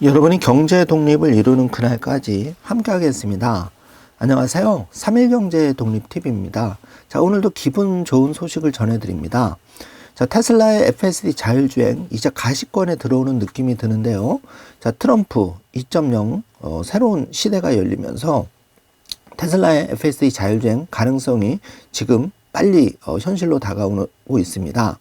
여러분이 경제 독립을 이루는 그날까지 함께 하겠습니다. 안녕하세요. 3일 경제 독립 TV입니다. 자, 오늘도 기분 좋은 소식을 전해드립니다. 자, 테슬라의 FSD 자율주행 이제 가시권에 들어오는 느낌이 드는데요. 자, 트럼프 2.0 새로운 시대가 열리면서 테슬라의 FSD 자율주행 가능성이 지금 빨리 현실로 다가오고 있습니다.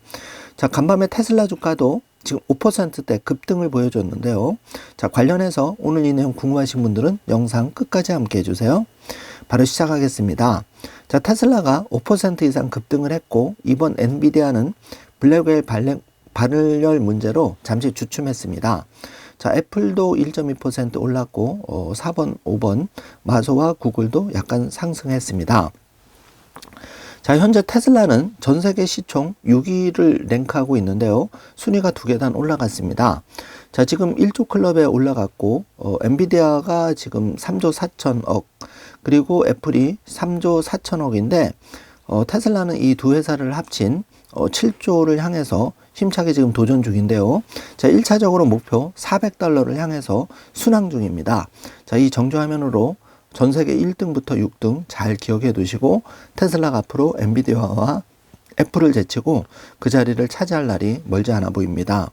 자, 간밤에 테슬라 주가도 지금 5%대 급등을 보여줬는데요. 자, 관련해서 오늘 이 내용 궁금하신 분들은 영상 끝까지 함께 해주세요. 바로 시작하겠습니다. 자, 테슬라가 5% 이상 급등을 했고, 이번 엔비디아는 블랙웰 발열 문제로 잠시 주춤했습니다. 자, 애플도 1.2% 올랐고, 4번, 5번, 마소와 구글도 약간 상승했습니다. 자, 현재 테슬라는 전 세계 시총 6위를 랭크하고 있는데요. 순위가 2계단 올라갔습니다. 자, 지금 1조 클럽에 올라갔고, 엔비디아가 지금 3조 4천억, 그리고 애플이 3조 4천억인데, 테슬라는 이 두 회사를 합친 7조를 향해서 힘차게 지금 도전 중인데요. 자, 1차적으로 목표 $400를 향해서 순항 중입니다. 자, 이 정주화면으로 전 세계 1등부터 6등 잘 기억해 두시고, 테슬라가 앞으로 엔비디아와 애플을 제치고 그 자리를 차지할 날이 멀지 않아 보입니다.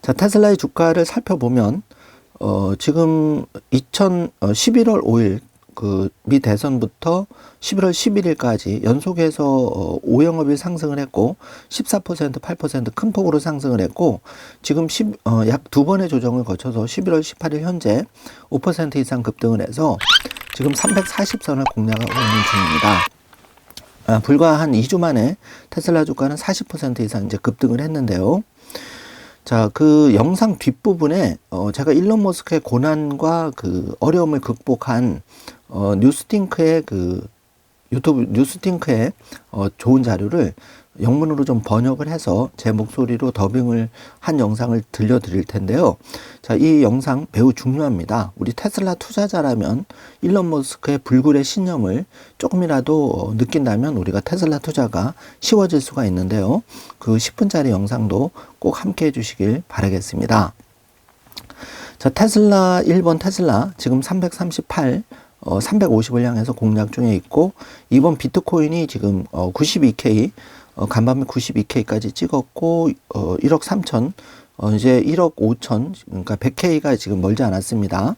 자, 테슬라의 주가를 살펴보면 지금 11월 5일 미 대선부터 11월 11일까지 연속해서 5영업일 상승을 했고 14%, 8% 큰 폭으로 상승을 했고, 지금 약 2번의 조정을 거쳐서 11월 18일 현재 5% 이상 급등을 해서 지금 340선을 공략하고 있는 중입니다. 불과 한 2주 만에 테슬라 주가는 40% 이상 이제 급등을 했는데요. 자, 그 영상 뒷부분에 제가 일론 머스크의 고난과 그 어려움을 극복한 뉴스팅크의 유튜브 뉴스팅크의 좋은 자료를 영문으로 좀 번역을 해서 제 목소리로 더빙을 한 영상을 들려드릴 텐데요. 자, 이 영상 매우 중요합니다. 우리 테슬라 투자자라면 일론 머스크의 불굴의 신념을 조금이라도 느낀다면 우리가 테슬라 투자가 쉬워질 수가 있는데요. 그 10분짜리 영상도 꼭 함께 해주시길 바라겠습니다. 자, 테슬라 1번 테슬라 지금 338 350을 향해서 공략 중에 있고, 이번 비트코인이 지금 92K 간밤에 92K까지 찍었고 1억 3천 이제 1억 5천, 그러니까 100K가 지금 멀지 않았습니다.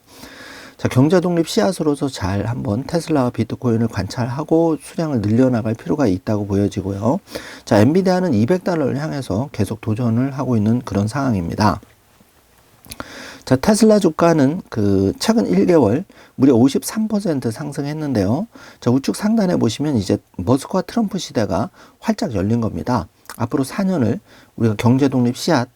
자, 경제 독립 씨앗으로서 잘 한번 테슬라와 비트코인을 관찰하고 수량을 늘려나갈 필요가 있다고 보여지고요. 자, 엔비디아는 $200를 향해서 계속 도전을 하고 있는 그런 상황입니다. 자, 테슬라 주가는 최근 1개월 무려 53% 상승했는데요. 자, 우측 상단에 보시면 이제 머스크와 트럼프 시대가 활짝 열린 겁니다. 앞으로 4년을 우리가 경제독립 씨앗,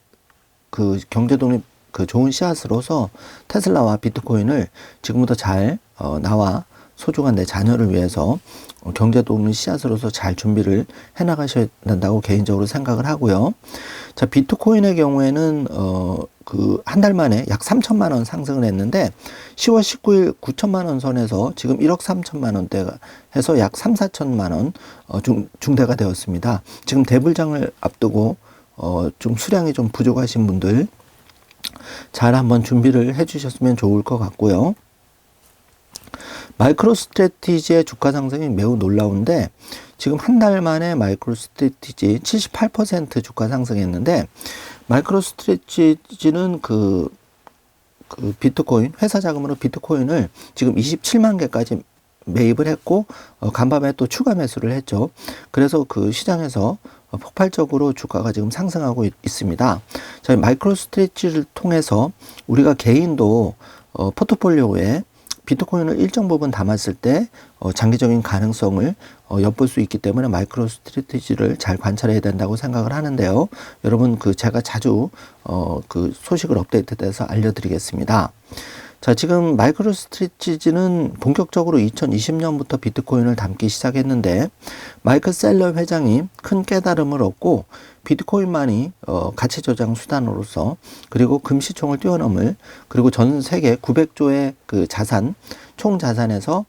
경제독립 좋은 씨앗으로서 테슬라와 비트코인을 지금부터 잘 나와 소중한 내 자녀를 위해서 경제독립 씨앗으로서 잘 준비를 해나가셔야 된다고 개인적으로 생각을 하고요. 자, 비트코인의 경우에는 한 달 만에 약 3천만 원 상승을 했는데 10월 19일 9천만 원 선에서 지금 1억 3천만 원대가 해서 약 3, 4천만 원 중대가 되었습니다. 지금 대불장을 앞두고 좀 수량이 좀 부족하신 분들 잘 한번 준비를 해 주셨으면 좋을 것 같고요. 마이크로스트래티지의 주가 상승이 매우 놀라운데, 지금 한 달 만에 마이크로스트래티지 78% 주가 상승했는데, 마이크로스트래티지는 비트코인, 회사 자금으로 비트코인을 지금 27만 개까지 매입을 했고, 간밤에 또 추가 매수를 했죠. 그래서 그 시장에서 폭발적으로 주가가 지금 상승하고 있습니다. 자, 마이크로스트래티지를 통해서 우리가 개인도 포트폴리오에 비트코인을 일정 부분 담았을 때 장기적인 가능성을 엿볼 수 있기 때문에 마이크로스트래티지를 잘 관찰해야 된다고 생각을 하는데요. 여러분, 제가 자주 소식을 업데이트돼서 알려드리겠습니다. 자, 지금 마이크로스트래티지는 본격적으로 2020년부터 비트코인을 담기 시작했는데, 마이클 셀러 회장이 큰 깨달음을 얻고 비트코인만이 가치 저장 수단으로서, 그리고 금시총을 뛰어넘을, 그리고 전 세계 900조의 자산, 총 자산에서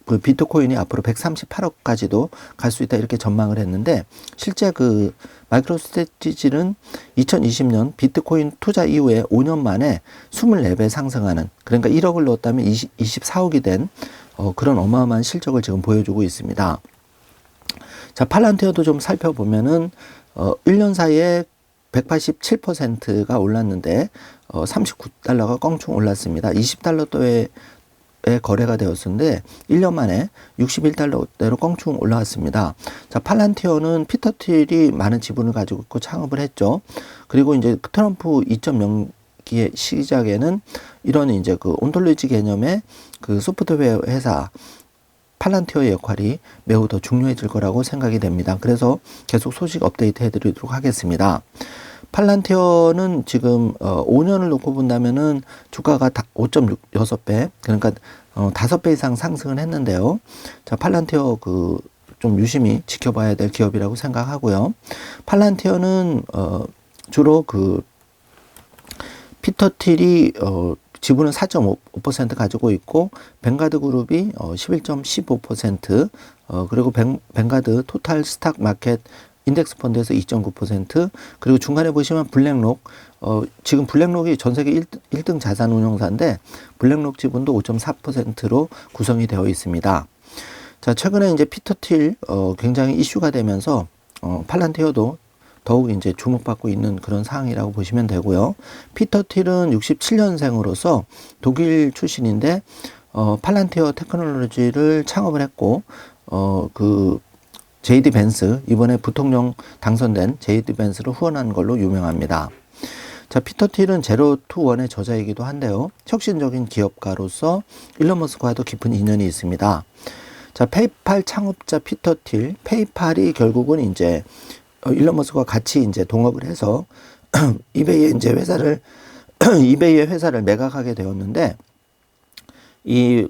그 비트코인이 앞으로 138억까지도 갈 수 있다 이렇게 전망을 했는데 실제 그 마이크로스트래티지는 2020년 비트코인 투자 이후에 5년 만에 24배 상승하는, 그러니까 1억을 넣었다면 24억이 된 그런 어마어마한 실적을 지금 보여주고 있습니다. 자, 팔란티어도 좀 살펴보면은 1년 사이에 187%가 올랐는데 39달러가 껑충 올랐습니다. 20달러대에 거래가 되었는데 1년 만에 61달러대로 껑충 올라왔습니다. 자, 팔란티어는 피터 틸이 많은 지분을 가지고 있고 창업을 했죠. 그리고 이제 트럼프 2.0기의 시작에는 이런 이제 그 온톨로지 개념의 그 소프트웨어 회사 팔란티어의 역할이 매우 더 중요해질 거라고 생각이 됩니다. 그래서 계속 소식 업데이트 해드리도록 하겠습니다. 팔란티어는 지금 5년을 놓고 본다면은 주가가 5.6배, 그러니까 5배 이상 상승을 했는데요. 자, 팔란티어 좀 유심히 지켜봐야 될 기업이라고 생각하고요. 팔란티어는 주로 피터 틸이 지분은 4.5% 가지고 있고 뱅가드 그룹이 11.15%, 그리고 뱅가드 토탈 스탁 마켓 인덱스 펀드에서 2.9%, 그리고 중간에 보시면 블랙록, 지금 블랙록이 전 세계 1등 자산 운용사인데 블랙록 지분도 5.4%로 구성이 되어 있습니다. 자, 최근에 이제 피터 틸 굉장히 이슈가 되면서 팔란티어도 더욱 이제 주목받고 있는 그런 상황이라고 보시면 되고요. 피터 틸은 67년생으로서 독일 출신인데 팔란티어 테크놀로지를 창업을 했고 제이디 벤스, 이번에 부통령 당선된 제이디 벤스를 후원한 걸로 유명합니다. 자, 피터 틸은 제로 투 원의 저자이기도 한데요. 혁신적인 기업가로서 일론 머스크와도 깊은 인연이 있습니다. 자, 페이팔 창업자 피터 틸, 페이팔이 결국은 이제 일론 머스크와 같이 이제 동업을 해서 이베이의 이제 이베이의 회사를 매각하게 되었는데 이제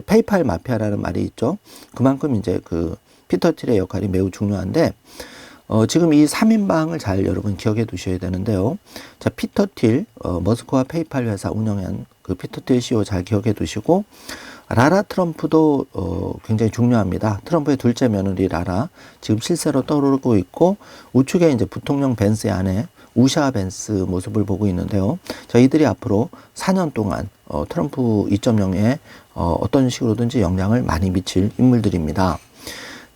페이팔 마피아라는 말이 있죠. 그만큼 이제 피터 틸의 역할이 매우 중요한데 지금 이 3인방을 잘 여러분 기억해 두셔야 되는데요. 자, 피터 틸, 머스크와 페이팔 회사 운영한 피터 틸 CEO 잘 기억해 두시고, 라라 트럼프도 굉장히 중요합니다. 트럼프의 둘째 며느리 라라 지금 실세로 떠오르고 있고, 우측에 이제 부통령 벤스의 아내 우샤 벤스 모습을 보고 있는데요. 자, 이들이 앞으로 4년 동안 트럼프 2.0에 어떤 식으로든지 영향을 많이 미칠 인물들입니다.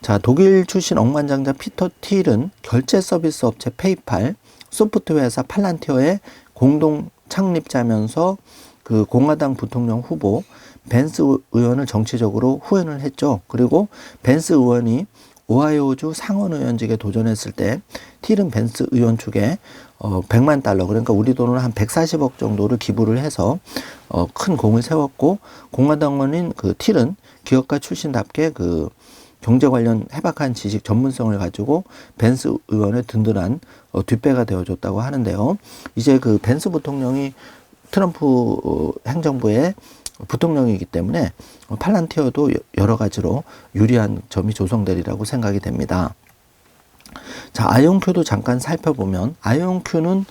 자, 독일 출신 억만장자 피터 틸은 결제 서비스 업체 페이팔, 소프트웨어 회사 팔란티어의 공동 창립자면서 공화당 부통령 후보 벤스 의원을 정치적으로 후원을 했죠. 그리고 벤스 의원이 오하이오주 상원 의원직에 도전했을 때 틸은 벤스 의원 측에 100만 달러, 그러니까 우리 돈으로 한 140억 정도를 기부를 해서 큰 공을 세웠고, 공화당원인 틸은 기업가 출신답게 경제 관련 해박한 지식 전문성을 가지고 벤스 의원의 든든한 뒷배가 되어줬다고 하는데요. 이제 벤스 부통령이 트럼프 행정부의 부통령이기 때문에 팔란티어도 여러 가지로 유리한 점이 조성되리라고 생각이 됩니다. 자, 아이온큐도 잠깐 살펴보면, 아이온큐는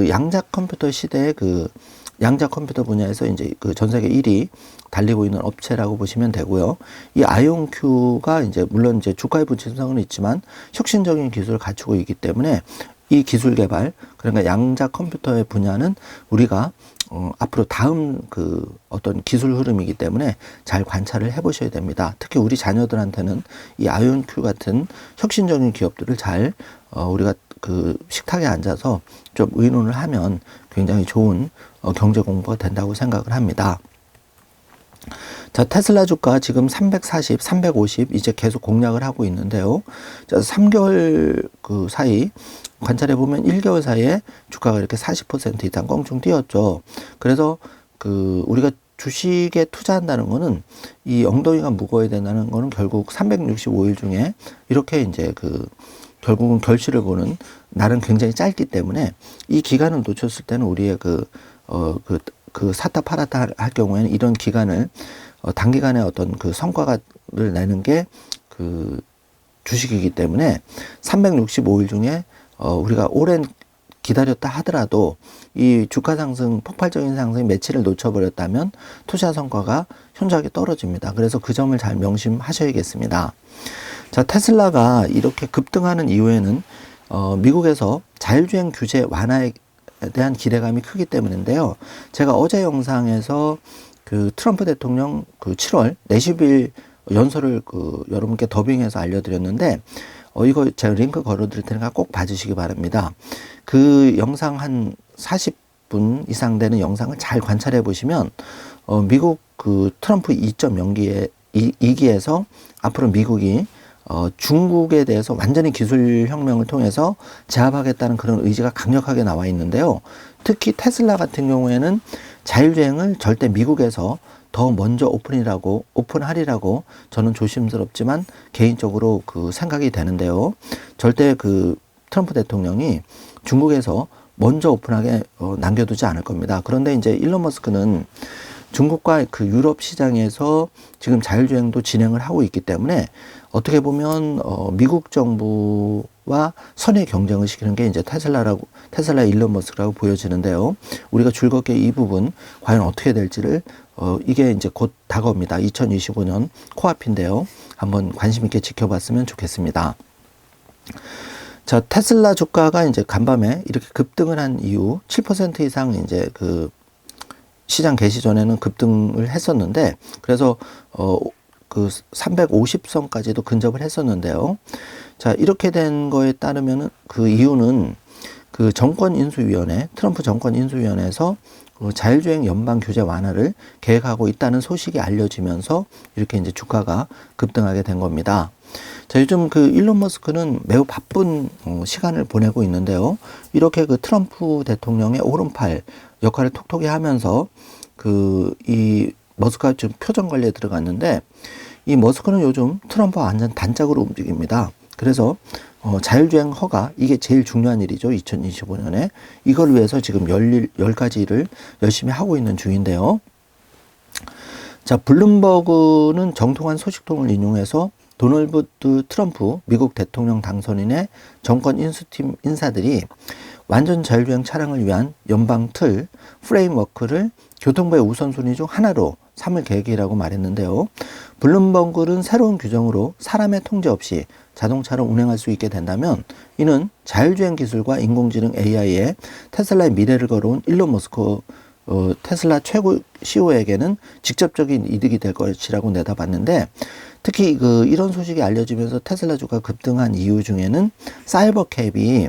양자 컴퓨터 시대의 양자 컴퓨터 분야에서 이제 전 세계 1위 달리고 있는 업체라고 보시면 되고요. 이 아이온큐가 이제 물론 이제 주가의 부침성은 있지만 혁신적인 기술을 갖추고 있기 때문에 이 기술 개발, 그러니까 양자 컴퓨터의 분야는 우리가 앞으로 다음 어떤 기술 흐름이기 때문에 잘 관찰을 해보셔야 됩니다. 특히 우리 자녀들한테는 이 아이온큐 같은 혁신적인 기업들을 잘 우리가 식탁에 앉아서 좀 의논을 하면 굉장히 좋은 경제 공부가 된다고 생각을 합니다. 자, 테슬라 주가 지금 340, 350 이제 계속 공략을 하고 있는데요. 자, 3개월 사이 관찰해 보면 1개월 사이에 주가가 이렇게 40% 이상 껑충 뛰었죠. 그래서 우리가 주식에 투자한다는 거는 이 엉덩이가 무거워야 된다는 거는 결국 365일 중에 이렇게 이제 결국은 결실을 보는 날은 굉장히 짧기 때문에 이 기간을 놓쳤을 때는 우리의 사타 팔았다 할 경우에는 이런 기간을 단기간에 어떤 성과를 내는 게 주식이기 때문에 365일 중에 우리가 오랜 기다렸다 하더라도 이 주가 상승, 폭발적인 상승이 매치를 놓쳐버렸다면 투자 성과가 현저하게 떨어집니다. 그래서 그 점을 잘 명심하셔야겠습니다. 자, 테슬라가 이렇게 급등하는 이유에는 미국에서 자율주행 규제 완화에 대한 기대감이 크기 때문인데요. 제가 어제 영상에서 그 트럼프 대통령 그 7월 40일 연설을 여러분께 더빙해서 알려드렸는데, 이거 제가 링크 걸어드릴 테니까 꼭 봐주시기 바랍니다. 그 영상 한 40분 이상 되는 영상을 잘 관찰해 보시면, 미국 그 트럼프 2.0기에서 앞으로 미국이 중국에 대해서 완전히 기술 혁명을 통해서 제압하겠다는 그런 의지가 강력하게 나와 있는데요. 특히 테슬라 같은 경우에는 자율주행을 절대 미국에서 더 먼저 오픈하리라고 저는 조심스럽지만 개인적으로 그 생각이 되는데요. 절대 그 트럼프 대통령이 중국에서 먼저 오픈하게 남겨두지 않을 겁니다. 그런데 이제 일론 머스크는 중국과 그 유럽 시장에서 지금 자율주행도 진행을 하고 있기 때문에 어떻게 보면 미국 정부와 선의 경쟁을 시키는 게 이제 테슬라 일론 머스크라고 보여지는데요. 우리가 즐겁게 이 부분 과연 어떻게 될지를 이게 이제 곧 다가옵니다. 2025년 코앞인데요. 한번 관심 있게 지켜봤으면 좋겠습니다. 자, 테슬라 주가가 이제 간밤에 이렇게 급등을 한 이후 7% 이상 이제 그 시장 개시 전에는 급등을 했었는데, 그래서 그 350선까지도 근접을 했었는데요. 자, 이렇게 된 거에 따르면은 그 이유는 그 트럼프 정권 인수위원회에서 자율주행 연방 규제 완화를 계획하고 있다는 소식이 알려지면서 이렇게 이제 주가가 급등하게 된 겁니다. 자, 요즘 그 일론 머스크는 매우 바쁜 시간을 보내고 있는데요. 이렇게 그 트럼프 대통령의 오른팔 역할을 톡톡히 하면서 이 머스크가 지금 표정 관리에 들어갔는데, 이 머스크는 요즘 트럼프와 완전 단짝으로 움직입니다. 그래서 자율주행 허가, 이게 제일 중요한 일이죠. 2025년에. 이걸 위해서 지금 10가지를 열심히 하고 있는 중인데요. 자, 블룸버그는 정통한 소식통을 인용해서 도널드 트럼프 미국 대통령 당선인의 정권 인수팀 인사들이 완전 자율주행 차량을 위한 연방 틀, 프레임워크를 교통부의 우선순위 중 하나로 삼을 계획이라고 말했는데요. 블룸버그는 새로운 규정으로 사람의 통제 없이 자동차를 운행할 수 있게 된다면 이는 자율주행 기술과 인공지능 AI에 테슬라의 미래를 걸어온 일론 머스크 테슬라 최고 CEO에게는 직접적인 이득이 될 것이라고 내다봤는데, 특히 이런 소식이 알려지면서 테슬라 주가 급등한 이유 중에는 사이버캡이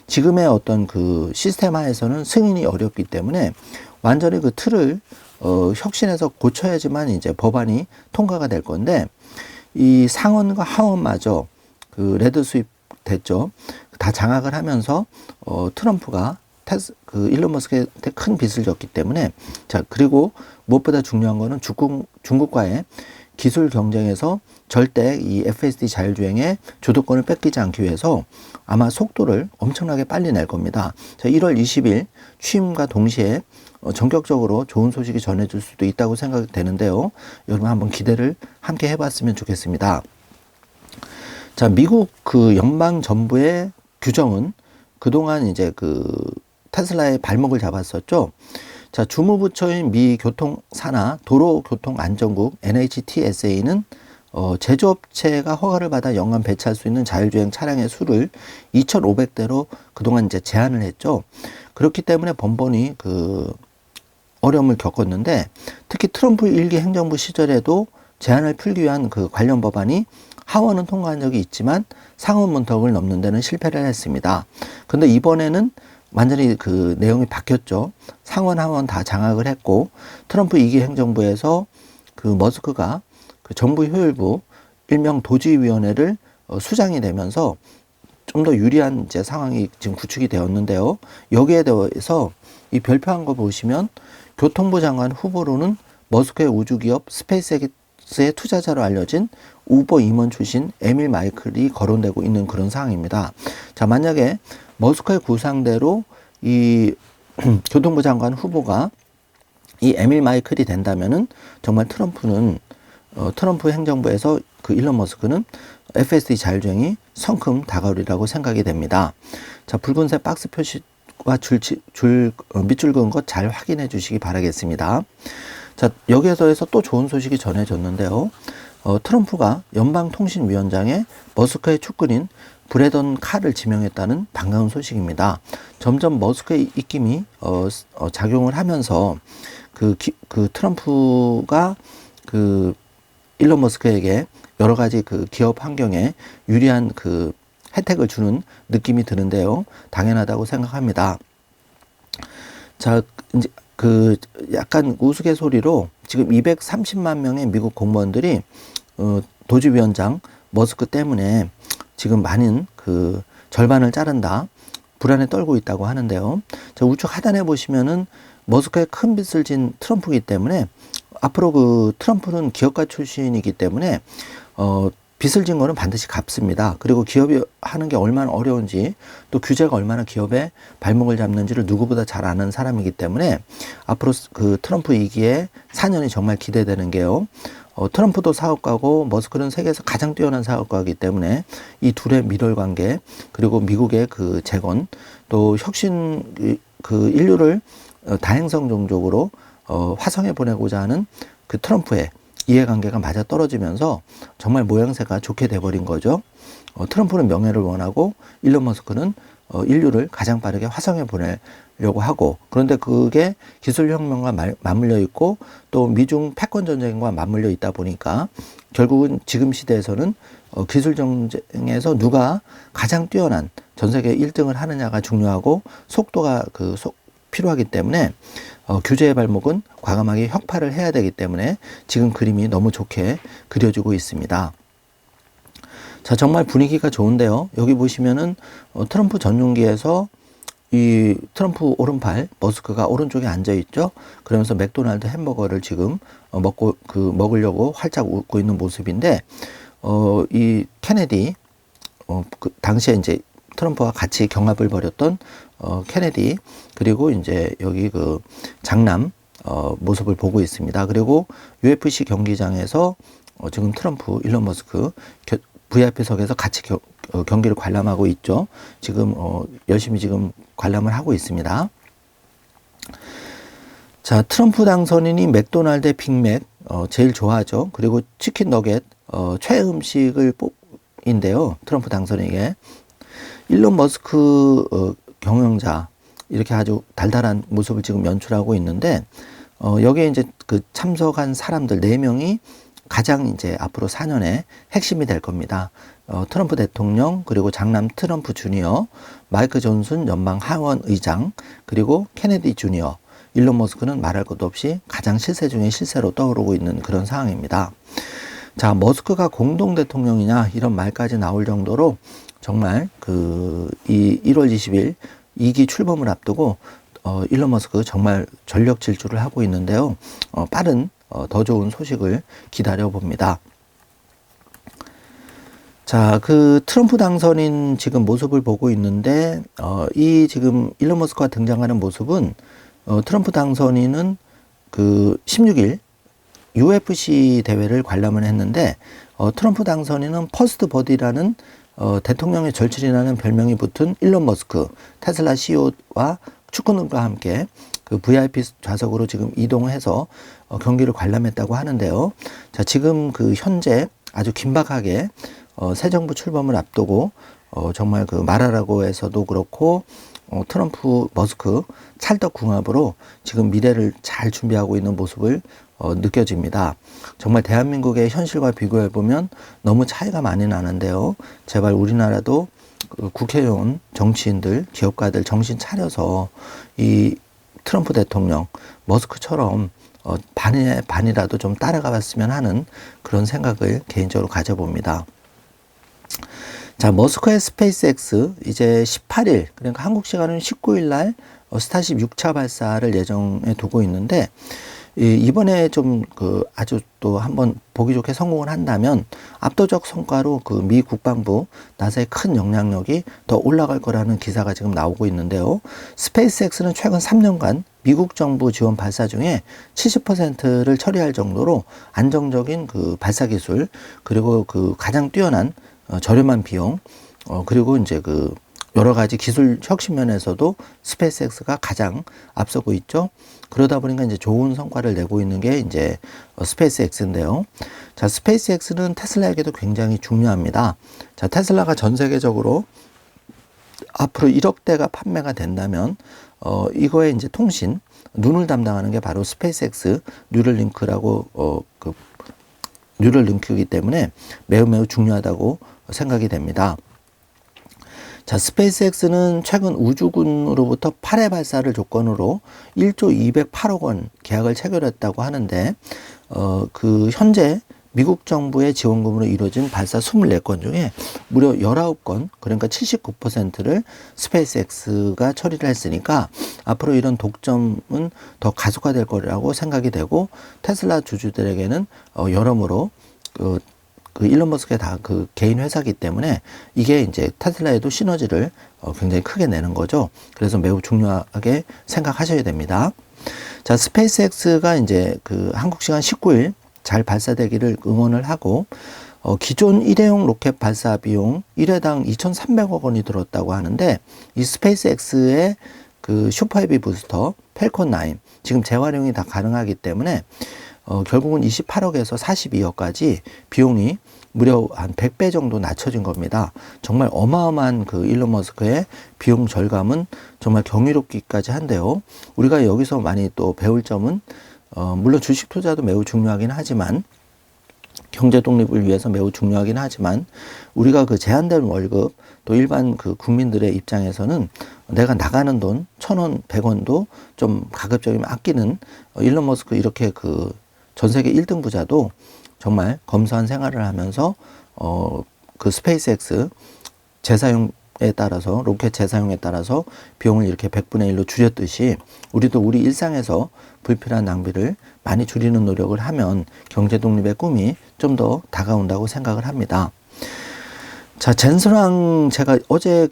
지금의 어떤 그 시스템화에서는 승인이 어렵기 때문에 완전히 그 틀을 혁신해서 고쳐야지만 이제 법안이 통과가 될 건데, 이 상원과 하원마저 그 레드 수입 됐죠. 다 장악을 하면서 트럼프가 일론 머스크한테 큰 빚을 졌기 때문에, 자, 그리고 무엇보다 중요한 거는 중국과의 기술 경쟁에서 절대 이 FSD 자율주행의 주도권을 뺏기지 않기 위해서 아마 속도를 엄청나게 빨리 낼 겁니다. 자, 1월 20일 취임과 동시에 전격적으로 좋은 소식이 전해질 수도 있다고 생각이 되는데요. 여러분 한번 기대를 함께 해봤으면 좋겠습니다. 자, 미국 그 연방 정부의 규정은 그동안 이제 테슬라의 발목을 잡았었죠. 자, 주무부처인 미 교통사나 도로교통안전국 NHTSA는 제조업체가 허가를 받아 연간 배치할 수 있는 자율주행 차량의 수를 2,500대로 그동안 이제 제한을 했죠. 그렇기 때문에 번번이 어려움을 겪었는데, 특히 트럼프 1기 행정부 시절에도 제한을 풀기 위한 관련 법안이 하원은 통과한 적이 있지만 상원 문턱을 넘는 데는 실패를 했습니다. 근데 이번에는 완전히 내용이 바뀌었죠. 상원, 하원 다 장악을 했고, 트럼프 2기 행정부에서 머스크가 정부 효율부 일명 도지위원회를 수장이 되면서 좀 더 유리한 이제 상황이 지금 구축이 되었는데요. 여기에 대해서 이 발표한 거 보시면 교통부 장관 후보로는 머스크의 우주기업 스페이스X의 투자자로 알려진 우버 임원 출신 에밀 마이클이 거론되고 있는 그런 상황입니다. 자, 만약에 머스크의 구상대로 이 교통부 장관 후보가 이 에밀 마이클이 된다면은 정말 트럼프 행정부에서 일론 머스크는 FSD 자율주행이 성큼 다가오리라고 생각이 됩니다. 자, 붉은색 박스 표시 밑줄 그은 것 잘 확인해 주시기 바라겠습니다. 자, 여기에 더해서 또 좋은 소식이 전해졌는데요. 트럼프가 연방통신위원장에 머스크의 축근인 브래던 칼을 지명했다는 반가운 소식입니다. 점점 머스크의 입김이 작용을 하면서 그 트럼프가 그 일론 머스크에게 여러 가지 그 기업 환경에 유리한 그 혜택을 주는 느낌이 드는데요. 당연하다고 생각합니다. 자, 이제 그 약간 우스갯소리로 지금 230만 명의 미국 공무원들이 도지위원장 머스크 때문에 지금 많은 그 절반을 자른다, 불안에 떨고 있다고 하는데요. 자, 우측 하단에 보시면은 머스크의 큰 빚을 진 트럼프이기 때문에 앞으로 그 트럼프는 기업가 출신이기 때문에 빚을 진 거는 반드시 갚습니다. 그리고 기업이 하는 게 얼마나 어려운지, 또 규제가 얼마나 기업의 발목을 잡는지를 누구보다 잘 아는 사람이기 때문에 앞으로 그 트럼프 2기의 4년이 정말 기대되는 게요. 트럼프도 사업가고 머스크는 세계에서 가장 뛰어난 사업가이기 때문에 이 둘의 밀월 관계, 그리고 미국의 그 재건, 또 혁신, 그 인류를 다행성 종족으로 화성에 보내고자 하는 그 트럼프의 이해관계가 맞아 떨어지면서 정말 모양새가 좋게 돼버린 거죠. 트럼프는 명예를 원하고 일론 머스크는 인류를 가장 빠르게 화성에 보내려고 하고, 그런데 그게 기술혁명과 맞물려 있고 또 미중 패권 전쟁과 맞물려 있다 보니까 결국은 지금 시대에서는 기술 전쟁에서 누가 가장 뛰어난 전 세계 1등을 하느냐가 중요하고 속도가 필요하기 때문에 규제의 발목은 과감하게 혁파를 해야 되기 때문에 지금 그림이 너무 좋게 그려지고 있습니다. 자, 정말 분위기가 좋은데요. 여기 보시면은 트럼프 전용기에서 이 트럼프 오른팔 머스크가 오른쪽에 앉아 있죠. 그러면서 맥도날드 햄버거를 지금 먹으려고 활짝 웃고 있는 모습인데, 이 케네디 그 당시에 이제 트럼프와 같이 경합을 벌였던 케네디, 그리고 이제 여기 그 장남 모습을 보고 있습니다. 그리고 UFC 경기장에서 지금 트럼프, 일론 머스크 VIP석에서 같이 경기를 관람하고 있죠. 지금 열심히 지금 관람을 하고 있습니다. 자, 트럼프 당선인이 맥도날드의 빅맥 제일 좋아하죠. 그리고 치킨 너겟 최애 음식을 인데요. 트럼프 당선인에게 일론 머스크 경영자, 이렇게 아주 달달한 모습을 지금 연출하고 있는데, 여기에 이제 그 참석한 사람들 4명이 가장 이제 앞으로 4년의 핵심이 될 겁니다. 트럼프 대통령, 그리고 장남 트럼프 주니어, 마이크 존슨 연방 하원 의장, 그리고 케네디 주니어, 일론 머스크는 말할 것도 없이 가장 실세 중에 실세로 떠오르고 있는 그런 상황입니다. 자, 머스크가 공동 대통령이냐 이런 말까지 나올 정도로 정말 이 1월 20일 2기 출범을 앞두고 일론 머스크 정말 전력 질주를 하고 있는데요. 빠른 더 좋은 소식을 기다려 봅니다. 자, 그 트럼프 당선인 지금 모습을 보고 있는데, 이 지금 일론 머스크가 등장하는 모습은 트럼프 당선인은 그 16일 UFC 대회를 관람을 했는데, 트럼프 당선인은 퍼스트 버디라는 대통령의 절친이라는 별명이 붙은 일론 머스크, 테슬라 CEO와 축구능과 함께 그 VIP 좌석으로 지금 이동해서 경기를 관람했다고 하는데요. 자, 지금 그 현재 아주 긴박하게 새 정부 출범을 앞두고 정말 그 마라라고에서도 그렇고 트럼프 머스크 찰떡궁합으로 지금 미래를 잘 준비하고 있는 모습을 느껴집니다. 정말 대한민국의 현실과 비교해 보면 너무 차이가 많이 나는데요. 제발 우리나라도 국회의원, 정치인들, 기업가들 정신 차려서 이 트럼프 대통령, 머스크처럼 반에 반이라도 좀 따라가 봤으면 하는 그런 생각을 개인적으로 가져봅니다. 자, 머스크의 스페이스X 이제 18일, 그러니까 한국 시간은 19일 날 스타쉽 6차 발사를 예정에 두고 있는데, 이번에 좀 아주 또 한번 보기 좋게 성공을 한다면 압도적 성과로 그 미 국방부 나사의 큰 영향력이 더 올라갈 거라는 기사가 지금 나오고 있는데요. 스페이스X는 최근 3년간 미국 정부 지원 발사 중에 70%를 처리할 정도로 안정적인 그 발사 기술, 그리고 그 가장 뛰어난 저렴한 비용, 그리고 이제 그 여러 가지 기술 혁신 면에서도 스페이스X가 가장 앞서고 있죠. 그러다 보니까 이제 좋은 성과를 내고 있는 게 이제 스페이스X인데요. 자, 스페이스X는 테슬라에게도 굉장히 중요합니다. 자, 테슬라가 전 세계적으로 앞으로 1억 대가 판매가 된다면 이거에 이제 통신 눈을 담당하는 게 바로 스페이스X 뉴럴링크라고 뉴럴링크이기 때문에 매우 중요하다고 생각이 됩니다. 자, 스페이스X는 최근 우주군으로부터 8회 발사를 조건으로 1조 208억 원 계약을 체결했다고 하는데 현재 미국 정부의 지원금으로 이루어진 발사 24건 중에 무려 19건, 그러니까 79%를 스페이스X가 처리를 했으니까 앞으로 이런 독점은 더 가속화될 거라고 생각이 되고, 테슬라 주주들에게는 여러모로 그 일론 머스크의 다 그 개인 회사기 때문에 이게 이제 테슬라에도 시너지를 굉장히 크게 내는 거죠. 그래서 매우 중요하게 생각하셔야 됩니다. 자, 스페이스X가 이제 한국 시간 19일 잘 발사되기를 응원을 하고, 기존 일회용 로켓 발사 비용 1회당 2,300억 원이 들었다고 하는데, 이 스페이스X의 슈퍼헤비 부스터 펠콘 9 지금 재활용이 다 가능하기 때문에 결국은 28억에서 42억까지 비용이 무려 한 100배 정도 낮춰진 겁니다. 정말 어마어마한 일론 머스크의 비용 절감은 정말 경이롭기까지 한데요. 우리가 여기서 많이 또 배울 점은 물론 주식 투자도 매우 중요하긴 하지만, 경제 독립을 위해서 매우 중요하긴 하지만, 우리가 제한된 월급, 또 일반 국민들의 입장에서는 내가 나가는 돈 1,000원, 100원도 좀 가급적이면 아끼는 일론 머스크 이렇게 전 세계 1등 부자도 정말 검소한 생활을 하면서 스페이스X 재사용에 따라서, 로켓 재사용에 따라서 비용을 이렇게 100분의 1로 줄였듯이, 우리도 우리 일상에서 불필요한 낭비를 많이 줄이는 노력을 하면 경제 독립의 꿈이 좀 더 다가온다고 생각을 합니다. 자, 젠슨왕 제가 어제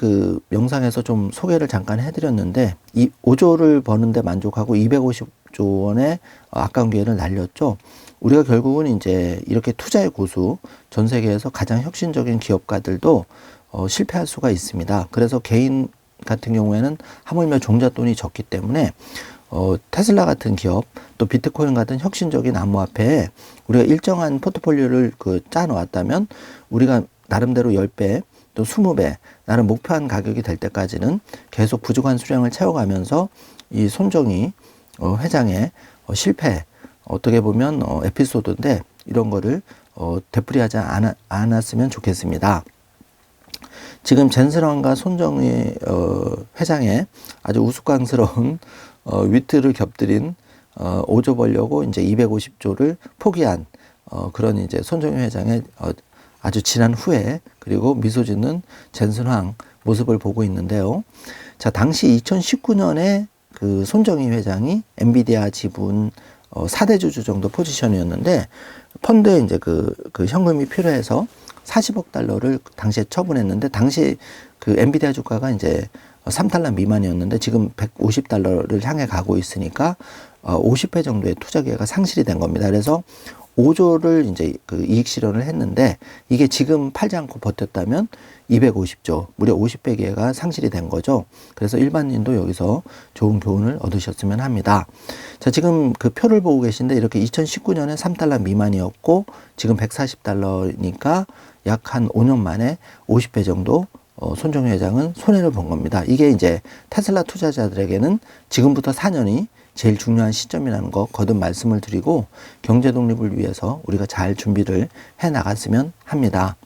영상에서 좀 소개를 잠깐 해드렸는데, 이 5조를 버는데 만족하고 250조 원의 아까운 기회를 날렸죠. 우리가 결국은 이제 이렇게 투자의 고수, 전 세계에서 가장 혁신적인 기업가들도 실패할 수가 있습니다. 그래서 개인 같은 경우에는 하물며 종잣돈이 적기 때문에 테슬라 같은 기업, 또 비트코인 같은 혁신적인 암호화폐에 우리가 일정한 포트폴리오를 짜 놓았다면, 우리가 나름대로 10배 또 20배 나름 목표한 가격이 될 때까지는 계속 부족한 수량을 채워가면서 이 손정희 회장의 실패, 어떻게 보면 에피소드인데, 이런 거를 되풀이하지 않았으면 좋겠습니다. 지금 젠슨왕과 손정희 회장의 아주 우스꽝스러운 위트를 곁들인 5조 벌려고 이제 250조를 포기한 그런 이제 손정희 회장의 아주 지난 후에, 그리고 미소 짓는 젠슨왕 모습을 보고 있는데요. 자, 당시 2019년에 손정희 회장이 엔비디아 지분 4대 주주 정도 포지션이었는데, 펀드에 이제 현금이 필요해서 40억 달러를 당시에 처분했는데, 당시 엔비디아 주가가 이제 3달러 미만이었는데 지금 150달러를 향해 가고 있으니까 50배 정도의 투자 기회가 상실이 된 겁니다. 그래서 5조를 이제 이익 실현을 했는데, 이게 지금 팔지 않고 버텼다면 250조, 무려 50배 기회가 상실이 된 거죠. 그래서 일반인도 여기서 좋은 교훈을 얻으셨으면 합니다. 자, 지금 표를 보고 계신데, 이렇게 2019년에 3달러 미만이었고 지금 140달러니까 약 한 5년 만에 50배 정도 손정희 회장은 손해를 본 겁니다. 이게 이제 테슬라 투자자들에게는 지금부터 4년이 제일 중요한 시점이라는 거 거듭 말씀을 드리고, 경제 독립을 위해서 우리가 잘 준비를 해 나갔으면 합니다.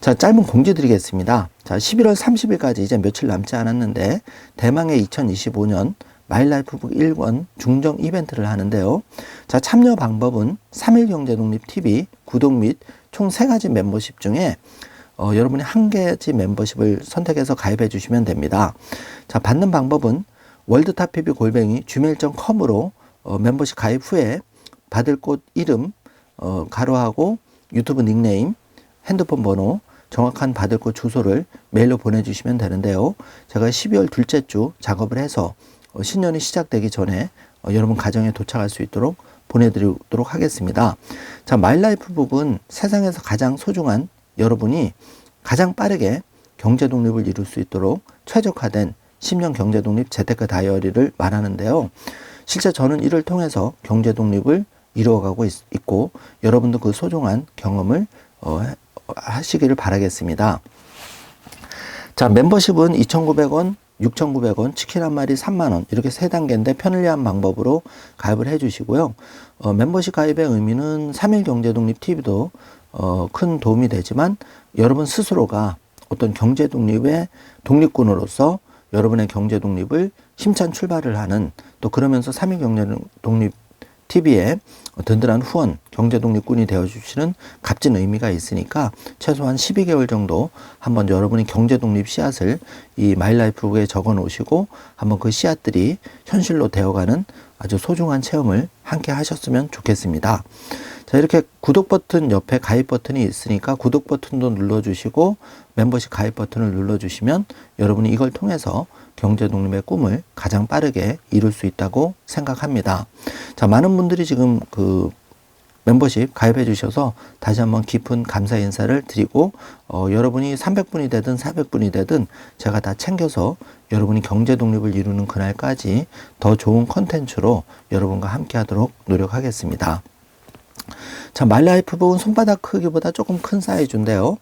자, 짧은 공지 드리겠습니다. 자, 11월 30일까지 이제 며칠 남지 않았는데, 대망의 2025년 마일라이프북 1권 중정 이벤트를 하는데요. 자, 참여 방법은 3일경제독립TV 구독 및 총 3가지 멤버십 중에 여러분이 한 가지 멤버십을 선택해서 가입해 주시면 됩니다. 자, 받는 방법은 worldtoptv@gmail.com으로 멤버십 가입 후에 받을 곳 이름, 가로하고 유튜브 닉네임, 핸드폰 번호, 정확한 받을 곳 주소를 메일로 보내주시면 되는데요. 제가 12월 둘째 주 작업을 해서 신년이 시작되기 전에 여러분 가정에 도착할 수 있도록 보내드리도록 하겠습니다. 자, 마일라이프북은 세상에서 가장 소중한 여러분이 가장 빠르게 경제 독립을 이룰 수 있도록 최적화된 10년 경제 독립 재테크 다이어리를 말하는데요. 실제 저는 이를 통해서 경제 독립을 이루어가고 있고 여러분도 그 소중한 경험을 하시기를 바라겠습니다. 자, 멤버십은 2,900원, 6,900원, 치킨 한 마리 3만원 이렇게 세 단계인데 편리한 방법으로 가입을 해 주시고요. 멤버십 가입의 의미는 3일 경제독립TV도 큰 도움이 되지만 여러분 스스로가 어떤 경제 독립의 독립군으로서 여러분의 경제 독립을 힘찬 출발을 하는, 또 그러면서 3일 경제 독립 TV에 든든한 후원, 경제 독립군이 되어주시는 값진 의미가 있으니까 최소한 12개월 정도 한번 여러분이 경제 독립 씨앗을 이 마이라이프북에 적어 놓으시고 한번 그 씨앗들이 현실로 되어가는 아주 소중한 체험을 함께 하셨으면 좋겠습니다. 자, 이렇게 구독 버튼 옆에 가입 버튼이 있으니까 구독 버튼도 눌러주시고 멤버십 가입 버튼을 눌러주시면 여러분이 이걸 통해서 경제 독립의 꿈을 가장 빠르게 이룰 수 있다고 생각합니다. 자, 많은 분들이 지금 그 멤버십 가입해 주셔서 다시 한번 깊은 감사 인사를 드리고 여러분이 300분이 되든 400분이 되든 제가 다 챙겨서 여러분이 경제 독립을 이루는 그날까지 더 좋은 컨텐츠로 여러분과 함께 하도록 노력하겠습니다. 자, 마이라이프북은 손바닥 크기보다 조금 큰 사이즈인데요.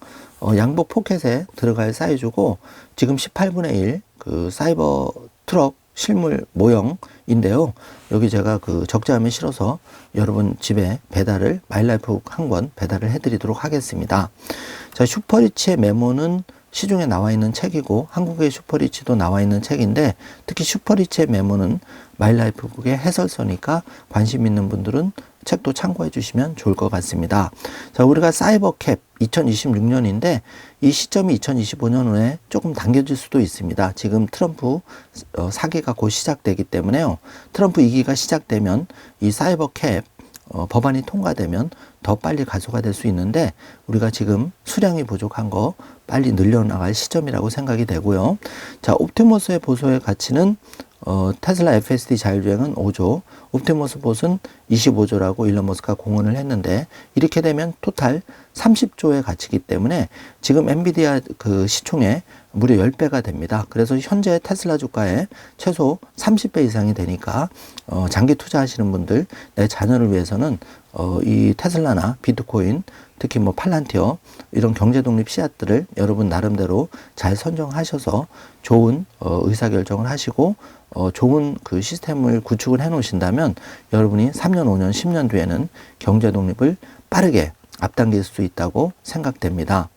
양복 포켓에 들어갈 사이즈고 지금 18분의 1 그 사이버 트럭 실물 모형인데요. 여기 제가 그 적재함에 실어서 여러분 집에 배달을 마이라이프북 한 권 배달을 해드리도록 하겠습니다. 자, 슈퍼리치의 메모는 시중에 나와 있는 책이고 한국의 슈퍼리치도 나와 있는 책인데 특히 슈퍼리치의 메모는 마이라이프북의 해설서니까 관심 있는 분들은 책도 참고해 주시면 좋을 것 같습니다. 자, 우리가 사이버캡 2026년인데 이 시점이 2025년 후에 조금 당겨질 수도 있습니다. 지금 트럼프 사기가 곧 시작되기 때문에요. 트럼프 2기가 시작되면 이 사이버캡 법안이 통과되면 더 빨리 가속화 될 수 있는데 우리가 지금 수량이 부족한 거 빨리 늘려나갈 시점이라고 생각이 되고요. 자, 옵티머스의 보소의 가치는 테슬라 FSD 자율주행은 5조, 옵티머스 봇은 25조라고 일론 머스크가 공언을 했는데 이렇게 되면 토탈 30조의 가치이기 때문에 지금 엔비디아 그 시총에 무려 10배가 됩니다. 그래서 현재 테슬라 주가의 최소 30배 이상이 되니까 장기 투자하시는 분들, 내 자녀를 위해서는 이 테슬라나 비트코인, 특히 뭐 팔란티어 이런 경제 독립 씨앗들을 여러분 나름대로 잘 선정하셔서 좋은 의사결정을 하시고 좋은 그 시스템을 구축을 해 놓으신다면 여러분이 3년, 5년, 10년 뒤에는 경제 독립을 빠르게 앞당길 수 있다고 생각됩니다.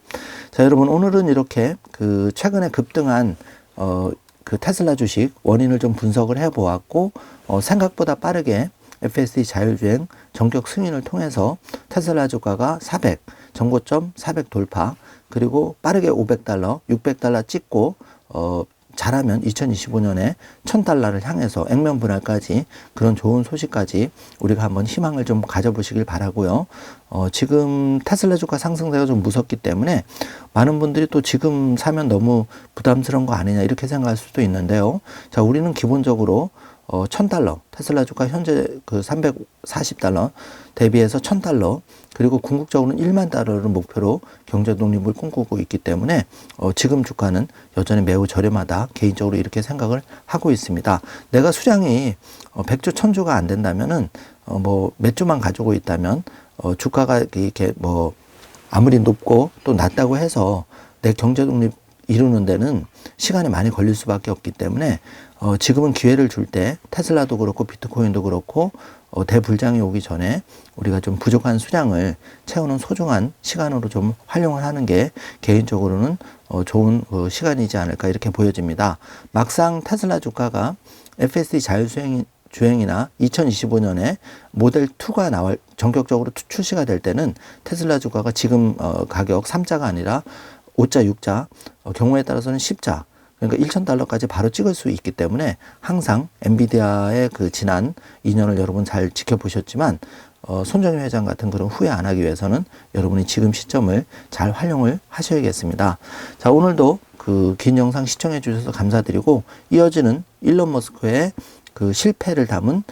자, 여러분 오늘은 이렇게 그 최근에 급등한 그 테슬라 주식 원인을 좀 분석을 해 보았고 생각보다 빠르게 FSD 자율주행 전격 승인을 통해서 테슬라 주가가 400, 정고점 400 돌파, 그리고 빠르게 $500, $600 찍고 잘하면 2025년에 $1000를 향해서 액면 분할까지 그런 좋은 소식까지 우리가 한번 희망을 좀 가져보시길 바라고요. 지금 테슬라 주가 상승세가 좀 무섭기 때문에 많은 분들이 또 지금 사면 너무 부담스러운 거 아니냐 이렇게 생각할 수도 있는데요. 자, 우리는 기본적으로 $1000, 테슬라 주가 현재 그 $340 대비해서 $1000, 그리고 궁극적으로는 $10,000,000를 목표로 경제 독립을 꿈꾸고 있기 때문에 지금 주가는 여전히 매우 저렴하다, 개인적으로 이렇게 생각을 하고 있습니다. 내가 수량이 100조, 1000조가 안 된다면은 뭐 몇 주만 가지고 있다면 주가가 이렇게 뭐 아무리 높고 또 낮다고 해서 내 경제 독립 이루는 데는 시간이 많이 걸릴 수밖에 없기 때문에 지금은 기회를 줄 때 테슬라도 그렇고 비트코인도 그렇고 대불장이 오기 전에 우리가 좀 부족한 수량을 채우는 소중한 시간으로 좀 활용을 하는 게 개인적으로는 좋은 시간이지 않을까 이렇게 보여집니다. 막상 테슬라 주가가 FSD 자율주행이나 2025년에 모델 2가 전격적으로 출시가 될 때는 테슬라 주가가 지금 가격 3자가 아니라 5자, 6자, 경우에 따라서는 10자, 그러니까 $1,000까지 바로 찍을 수 있기 때문에 항상 엔비디아의 그 지난 2년을 여러분 잘 지켜보셨지만 손정희 회장 같은 그런 후회 안 하기 위해서는 여러분이 지금 시점을 잘 활용을 하셔야겠습니다. 자, 오늘도 그 긴 영상 시청해 주셔서 감사드리고 이어지는 일론 머스크의 그 실패를 담은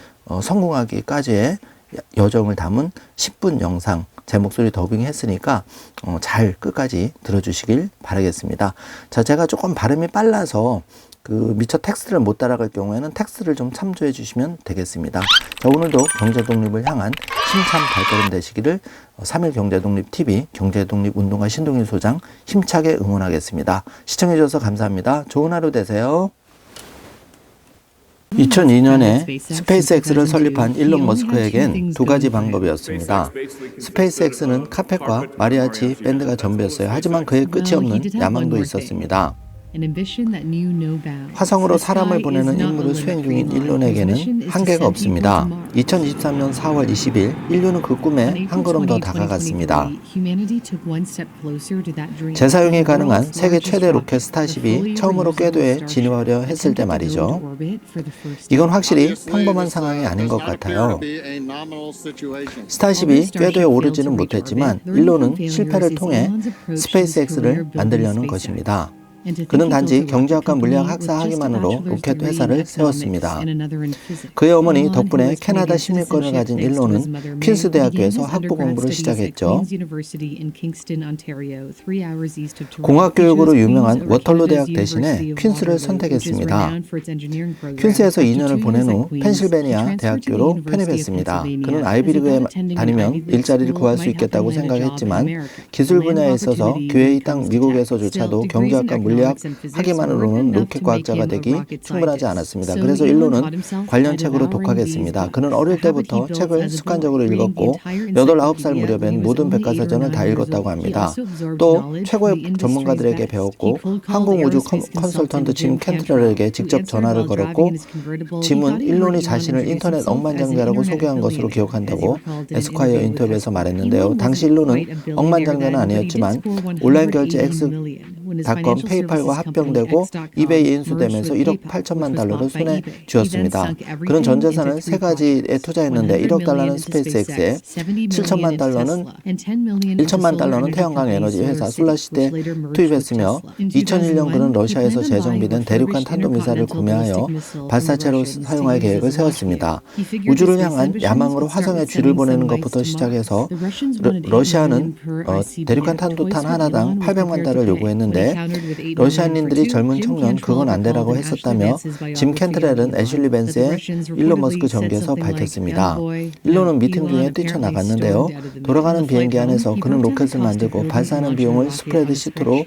성공하기까지의 여정을 담은 10분 영상 제 목소리 더빙했으니까 잘 끝까지 들어주시길 바라겠습니다. 자, 제가 조금 발음이 빨라서 미처 텍스트를 못 따라갈 경우에는 텍스트를 좀 참조해 주시면 되겠습니다. 자, 오늘도 경제 독립을 향한 힘찬 발걸음 되시기를 3일 경제독립TV 경제독립운동가 신동일 소장 힘차게 응원하겠습니다. 시청해 주셔서 감사합니다. 좋은 하루 되세요. 2002년에 스페이스X를 설립한 일론 머스크에겐 두 가지 방법이었습니다. 스페이스X는 카펫과 마리아치 밴드가 전부였어요. 하지만 그의 끝이 없는 야망도 있었습니다. 화성으로 사람을 보내는 임무를 수행 중인 일론에게는 한계가 없습니다. 2023년 4월 20일 인류는 그 꿈에 한 걸음 더 다가갔습니다. 재사용이 가능한 세계 최대 로켓 스타쉽이 처음으로 궤도에 진입하려 했을 때 말이죠. 이건 확실히 평범한 상황이 아닌 것 같아요. 스타쉽이 궤도에 오르지는 못했지만 일론은 실패를 통해 스페이스X를 만들려는 것입니다. 그는 단지 경제학과 물리학 학사 학위만으로 로켓 회사를 세웠습니다. 그의 어머니 덕분에 캐나다 시민권을 가진 일론은 퀸스 대학교에서 학부 공부를 시작했죠. 공학 교육으로 유명한 워털루 대학 대신에 퀸스를 선택했습니다. 퀸스에서 2년을 보낸 후 펜실베니아 대학교로 편입했습니다. 그는 아이비리그에 다니면 일자리를 구할 수 있겠다고 생각했지만 기술 분야에 있어서 기회의 땅 미국에서조차도 경제학과 물리학 학위만으로는 로켓 과학자가 되기 충분하지 않았습니다. 그래서 일론은 관련 책으로 독학했습니다. 그는 어릴 때부터 책을 습관적으로 읽었고 8, 9살 무렵엔 모든 백과사전을 다 읽었다고 합니다. 또 최고의 전문가들에게 배웠고 항공우주 컨설턴트 짐 캔트럴에게 직접 전화를 걸었고 짐은 일론이 자신을 인터넷 억만장자라고 소개한 것으로 기억한다고 에스콰이어 인터뷰에서 말했는데요. 당시 일론은 억만장자는 아니었지만 온라인 결제 닷컴 페이팔과 합병되고 이베이에 인수되면서 1억 8천만 달러를 손에 쥐었습니다. 그는 전 재산을 세 가지에 투자했는데 1억 달러는 스페이스X에 7천만 달러는 태양광 에너지 회사 솔라시대에 투입했으며 2001년 그는 러시아에서 재정비된 대륙간 탄도미사일을 구매하여 발사체로 사용할 계획을 세웠습니다. 우주를 향한 야망으로 화성에 쥐를 보내는 것부터 시작해서 러시아는 대륙간 탄도탄 하나당 800만 달러를 요구했는데 러시아인들이 젊은 청년 그건 안 되라고 했었다며 짐 캔트렐은 애슐리 벤스의 일론 머스크 전기에서 밝혔습니다. 일론은 미팅 중에 뛰쳐나갔는데요. 돌아가는 비행기 안에서 그는 로켓을 만들고 발사하는 비용을 스프레드 시트로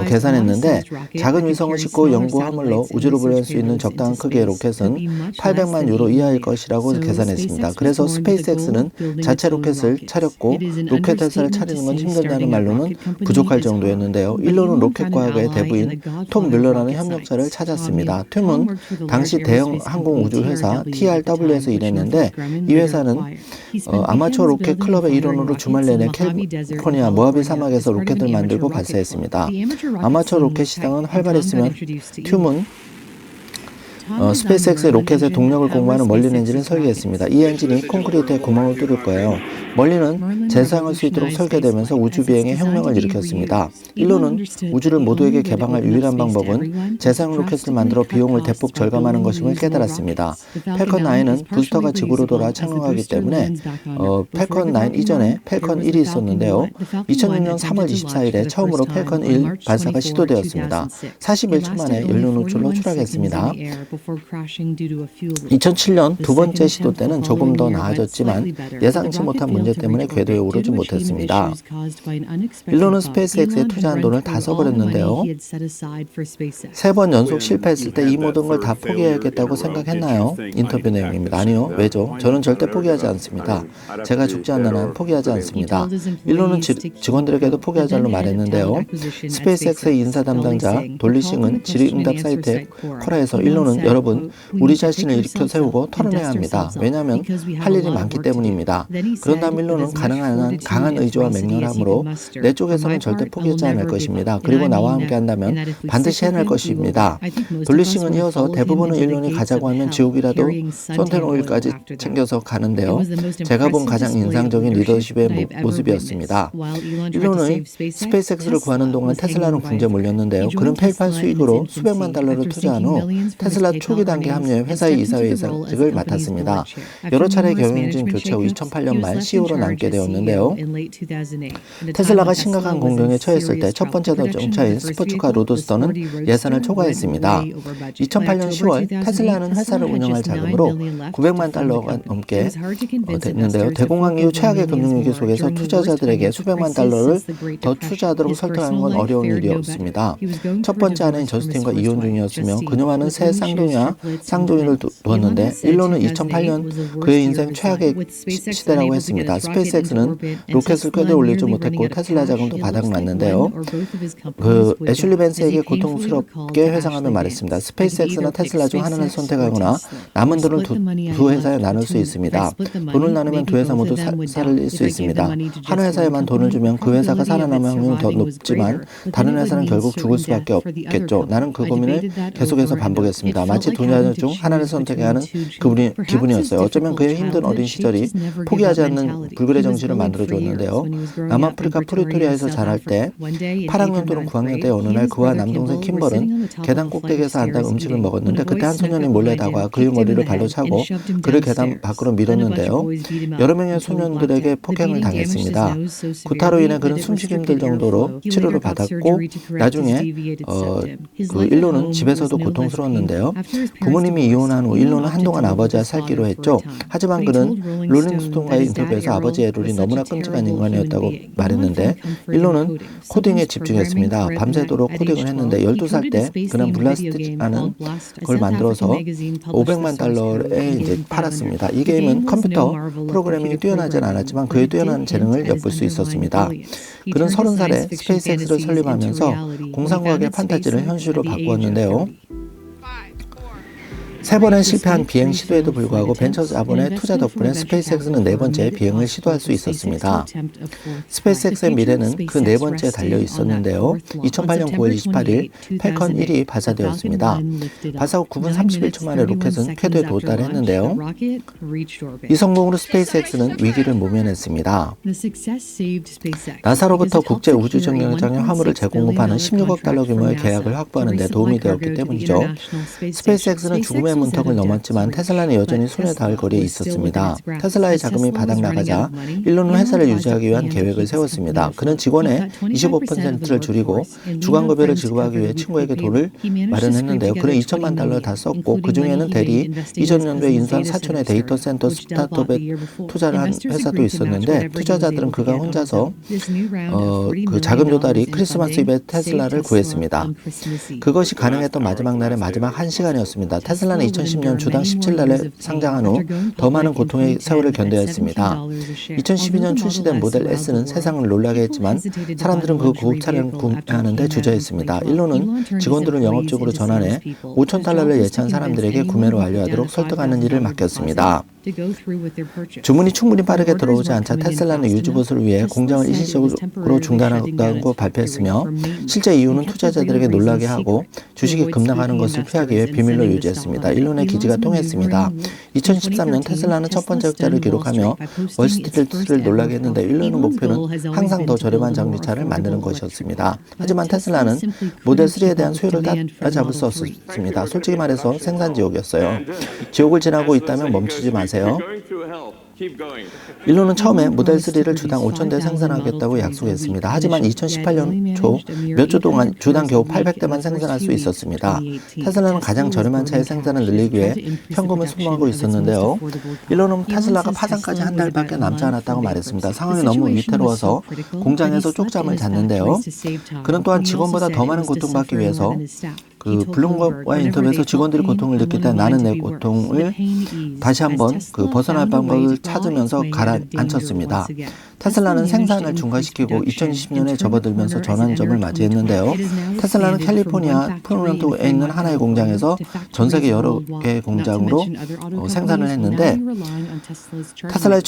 계산했는데 작은 위성을 싣고 연구 화물로 우주로 보낼 수 있는 적당한 크기의 로켓은 800만 유로 이하일 것이라고 계산했습니다. 그래서 스페이스X는 자체 로켓을 차렸고 로켓 회사를 차리는 건 힘들다는 말로는 부족할 정도였는데요. 일론은 로켓 과학의 대부인 톰 뮬러라는 협력자를 찾았습니다. 톰은 당시 대형 항공 우주 회사 TRW에서 일했는데 이 회사는 아마추어 로켓 클럽의 일원으로 주말 내내 캘리포니아 모하비 사막에서 로켓을 만들고 발사했습니다. 아마추어 로켓 시장은 활발했으면 톰은 스페이스X의 로켓의 동력을 공부하는 멀린 엔진을 설계했습니다. 이 엔진이 콘크리트에 구멍을 뚫을 거예요. 멀린은 재사용할 수 있도록 설계되면서 우주 비행에 혁명을 일으켰습니다. 일론은 우주를 모두에게 개방할 유일한 방법은 재사용 로켓을 만들어 비용을 대폭 절감하는 것임을 깨달았습니다. 팰컨 9은 부스터가 지구로 돌아 착륙하기 때문에 팰컨 9 이전에 팰컨 1이 있었는데요. 2006년 3월 24일에 처음으로 팰컨 1 발사가 시도되었습니다. 41초 만에 연료 노출로 추락했습니다. 2007년 두 번째 시도 때는 조금 더 나아졌지만 예상치 못한 문제 때문에 궤도에 오르지 못했습니다. 일론은 스페이스X에 투자한 돈을 다 써버렸는데요. 3번 연속 실패했을 때 이 모든 걸 다 포기해야겠다고 생각했나요? 인터뷰 내용입니다. 아니요. 왜죠? 저는 절대 포기하지 않습니다. 제가 죽지 않는 한 포기하지 않습니다. 일론은 직원들에게도 포기하자로 말했는데요. 스페이스X의 인사 담당자 돌리싱은 질의응답 사이트에 쿼라에서 일론은 여러분, 우리 자신을 일으켜 세우고 털어내야 합니다. 왜냐하면 할 일이 많기 때문입니다. 그런 다음 일론은 가능한 한 강한 의지와 맹렬함으로 내 쪽에서는 절대 포기하지 않을 것입니다. 그리고 나와 함께 한다면 반드시 해낼 것입니다. 돌리싱은 이어서 대부분의 일론이 가자고 하면 지옥이라도 선텐오일까지 챙겨서 가는데요. 제가 본 가장 인상적인 리더십의 모습이었습니다. 일론은 스페이스X를 구하는 동안 테슬라는 궁지에 몰렸는데요. 그는 페이팔 수익으로 수백만 달러를 투자한 후 테슬라 테슬라 초기 단계 합류해 회사의 이사회직을 맡았습니다. 여러 차례 경영진 교체 후 2008년 말 CEO로 남게 되었는데요. 테슬라가 심각한 공경에 처했을 때 첫 번째 자동차인 스포츠카 로드스터는 예산을 초과했습니다. 2008년 10월 테슬라는 회사를 운영할 자금으로 900만 달러가 넘게 됐는데요. 대공황 이후 최악의 금융위기 속에서 투자자들에게 수백만 달러를 더 투자하도록 설득하는 건 어려운 일이었습니다. 첫 번째 아내인 저스틴과 이혼 중이었으며 그녀와는 새 쌍둥이를 두었는데 일론은 2008년 그의 인생 최악의 시대라고 했습니다. 스페이스X는 로켓을 궤도에 올리지 못했고 테슬라 자금도 바닥났는데요. 애슐리 벤스에게 고통스럽게 회상하며 말했습니다. 스페이스X나 테슬라 중 하나를 선택하거나 남은 돈을 두 회사에 나눌 수 있습니다. 돈을 나누면 두 회사 모두 살릴 수 있습니다. 한 회사에만 돈을 주면 그 회사가 살아남을 확률은 더 높지만 다른 회사는 결국 죽을 수밖에 없겠죠. 나는 그 고민을 계속해서 반복했습니다. 마치 두 회사 중 하나를 선택해야 하는 기분이었어요. 어쩌면 그의 힘든 어린 시절이 포기하지 않는 불굴의 정신을 만들어주었는데요. 남아프리카 프리토리아에서 자랄 때 8학년 또는 9학년 때 어느 날 그와 남동생 킴벌은 계단 꼭대기에서 앉아 음식을 먹었는데 그때 한 소년이 몰래 다가와 그의 머리를 발로 차고 그를 계단 밖으로 밀었는데요. 여러 명의 소년들에게 폭행을 당했습니다. 구타로 인해 그는 숨쉬기 힘들 정도로 치료를 받았고 나중에 그 일론은 집에서도 고통스러웠는데요. 부모님이 이혼한 후 일론은 한동안 아버지와 살기로 했죠. 하지만 그는 롤링스톤과의 인터뷰에서 아버지의 롤이 너무나 끔찍한 인간이었다고 말했는데 일론은 코딩에 집중했습니다. 밤새도록 코딩을 했는데 12살 때 그는 블라스트라는 걸 만들어서 500만 달러에 이제 팔았습니다. 이 게임은 컴퓨터 프로그래밍이 뛰어나진 않았지만 그의 뛰어난 재능을 엿볼 수 있었습니다. 그는 30살에 스페이스X를 설립하면서 공상과학의 판타지를 현실로 바꾸었는데요. 3번의 실패한 비행 시도에도 불구하고 벤처 자본의 투자 덕분에 스페이스X는 4번째 비행을 시도할 수 있었습니다. 스페이스X의 미래는 그 4번째에 달려 있었는데요. 2008년 9월 28일 팰컨 1이 발사되었습니다. 발사 후 9분 31초 만에 로켓은 궤도에 도달했는데요. 이 성공으로 스페이스X는 위기를 모면했습니다. 나사로부터 국제 우주 정류장에 화물을 재공급하는 16억 달러 규모의 계약을 확보하는 데 도움이 되었기 때문이죠. 스페이스X는 죽음의 문턱을 넘었지만 테슬라는 여전히 손에 닿을 거리에 있었습니다. 테슬라의 자금이 바닥나가자 일론은 회사를 유지하기 위한 계획을 세웠습니다. 그는 직원의 25%를 줄이고 주간급여를 지급하기 위해 친구에게 돈을 마련했는데요. 그는 2천만 달러를 다 썼고 그 중에는 대리 이전 연도에 인수한 사촌의 데이터 센터 스타트업에 투자를 한 회사도 있었는데 투자자들은 그가 혼자서 그 자금 조달이 크리스마스 이브에 테슬라를 구했습니다. 그것이 가능했던 마지막 날의 마지막 1시간이었습니다. 테슬라는 2010년 주당 17달러에 상장한 후 더 많은 고통의 세월을 견뎌야 했습니다. 2012년 출시된 모델 S는 세상을 놀라게 했지만 사람들은 그 고급차를 구매하는 데 주저했습니다. 일론은 직원들을 영업적으로 전환해 5,000달러를 예치한 사람들에게 구매를 완료하도록 설득하는 일을 맡겼습니다. 주문이 충분히 빠르게 들어오지 않자 테슬라는 유지보수를 위해 공장을 일시적으로 중단하고 발표했으며 실제 이유는 투자자들에게 놀라게 하고 주식이 급락하는 것을 피하기 위해 비밀로 유지했습니다. 일론의 기지가 통했습니다. 2013년 테슬라는 첫 번째 흑자를 기록하며 월스트리트를 놀라게 했는데 일론의 목표는 항상 더 저렴한 전기차를 만드는 것이었습니다. 하지만 테슬라는 모델 3에 대한 수요를 따라잡을 수 없었습니다. 솔직히 말해서 생산지옥이었어요. 지옥을 지나고 있다면 멈추지 마세요. 일론은 처음에 모델 3를 주당 5,000대 생산하겠다고 약속했습니다. 하지만 2018년 초 몇 주 동안 주당 겨우 800대만 생산할 수 있었습니다. 테슬라는 가장 저렴한 차의 생산을 늘리기 위해 현금을 소모하고 있었는데요. 일론은 테슬라가 파산까지 한 달밖에 남지 않았다고 말했습니다. 상황이 너무 위태로워서 공장에서 쪽잠을 잤는데요. 그는 또한 직원보다 더 많은 고통받기 위해서 그 블룸버그와의 인터뷰에서 직원들이 고통을 느낄 때 나는 내 고통을 다시 한번 그 벗어날 방법을 찾으면서 가라앉혔습니다. 테슬라는 생산을 중단시키고 2020년에 접어들면서 전환점을 맞이했는데요. 테슬라는 캘리포니아 프로먼트에 있는 하나의 공장에서 전 세계 여러 개의 공장으로 생산을 했는데 테슬라의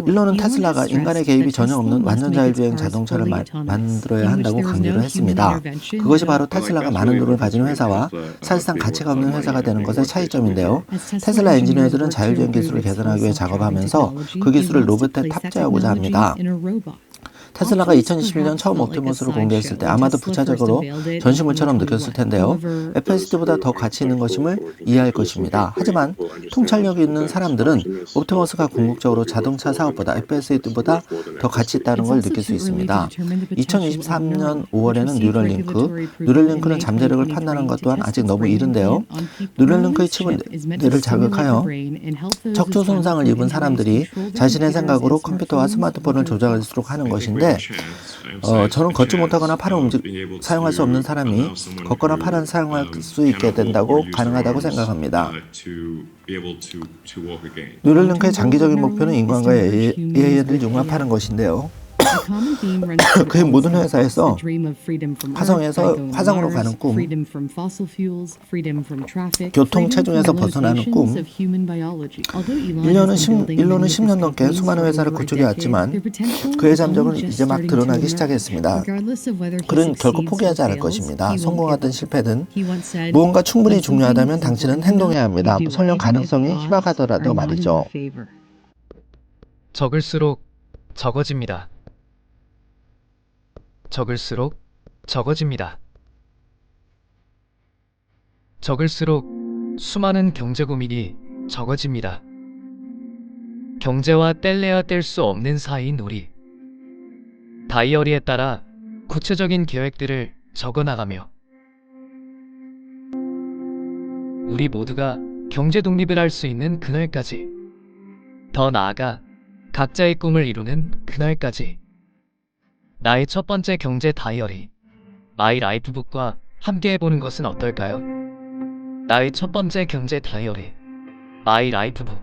일론은 테슬라가 인간의 개입이 전혀 없는 완전 자율주행 자동차를 만들어야 한다고 강조를 했습니다. 그것이 바로 테슬라가 많은 돈을 가진 회사와 사실상 가치가 없는 회사가 되는 것의 차이점인데요. 테슬라 엔지니어들은 자율주행 기술을 개선하기 위해 작업하면서 그 기술을 로봇에 탑재하고자 합니다. 테슬라가 2021년 처음 옵티머스를 공개했을 때 아마도 부차적으로 전시물처럼 느꼈을 텐데요. FSD보다 더 가치 있는 것임을 이해할 것입니다. 하지만 통찰력이 있는 사람들은 옵티머스가 궁극적으로 자동차 사업보다 FSD보다 더 가치 있다는 걸 느낄 수 있습니다. 2023년 5월에는 뉴럴링크는 잠재력을 판단하는 것 또한 아직 너무 이른데요. 뉴럴링크의 칩은 뇌를 자극하여 척추 손상을 입은 사람들이 자신의 생각으로 컴퓨터와 스마트폰을 조작할수록 하는 것인데, 저는 걷지 못하거나 팔을 사용할 수 없는 사람이 걷거나 팔을 사용할 수 있게 된다고 가능하다고 생각합니다. 뉴럴링크의 장기적인 목표는 인간과 AI를 융합하는 것인데요. 그의 모든 회사에서 화성으로 가는 꿈, 교통 체중에서 벗어나는 꿈, 인로는 10년 넘게 수많은 회사를 구축해 왔지만 그의 잠적은 이제 막 드러나기 시작했습니다. 그는 결코 포기하지 않을 것입니다. 성공하든 실패든 무언가 충분히 중요하다면 당신은 행동해야 합니다. 설령 가능성이 희박하더라도 말이죠. 적을수록 적어집니다. 적을수록 적어집니다. 적을수록 수많은 경제 고민이 적어집니다. 경제와 뗄래야 뗄 수 없는 사이인 우리. 다이어리에 따라 구체적인 계획들을 적어나가며 우리 모두가 경제 독립을 할 수 있는 그날까지, 더 나아가 각자의 꿈을 이루는 그날까지 나의 첫 번째 경제 다이어리, 마이 라이프북과 함께 해보는 것은 어떨까요? 나의 첫 번째 경제 다이어리, 마이 라이프북.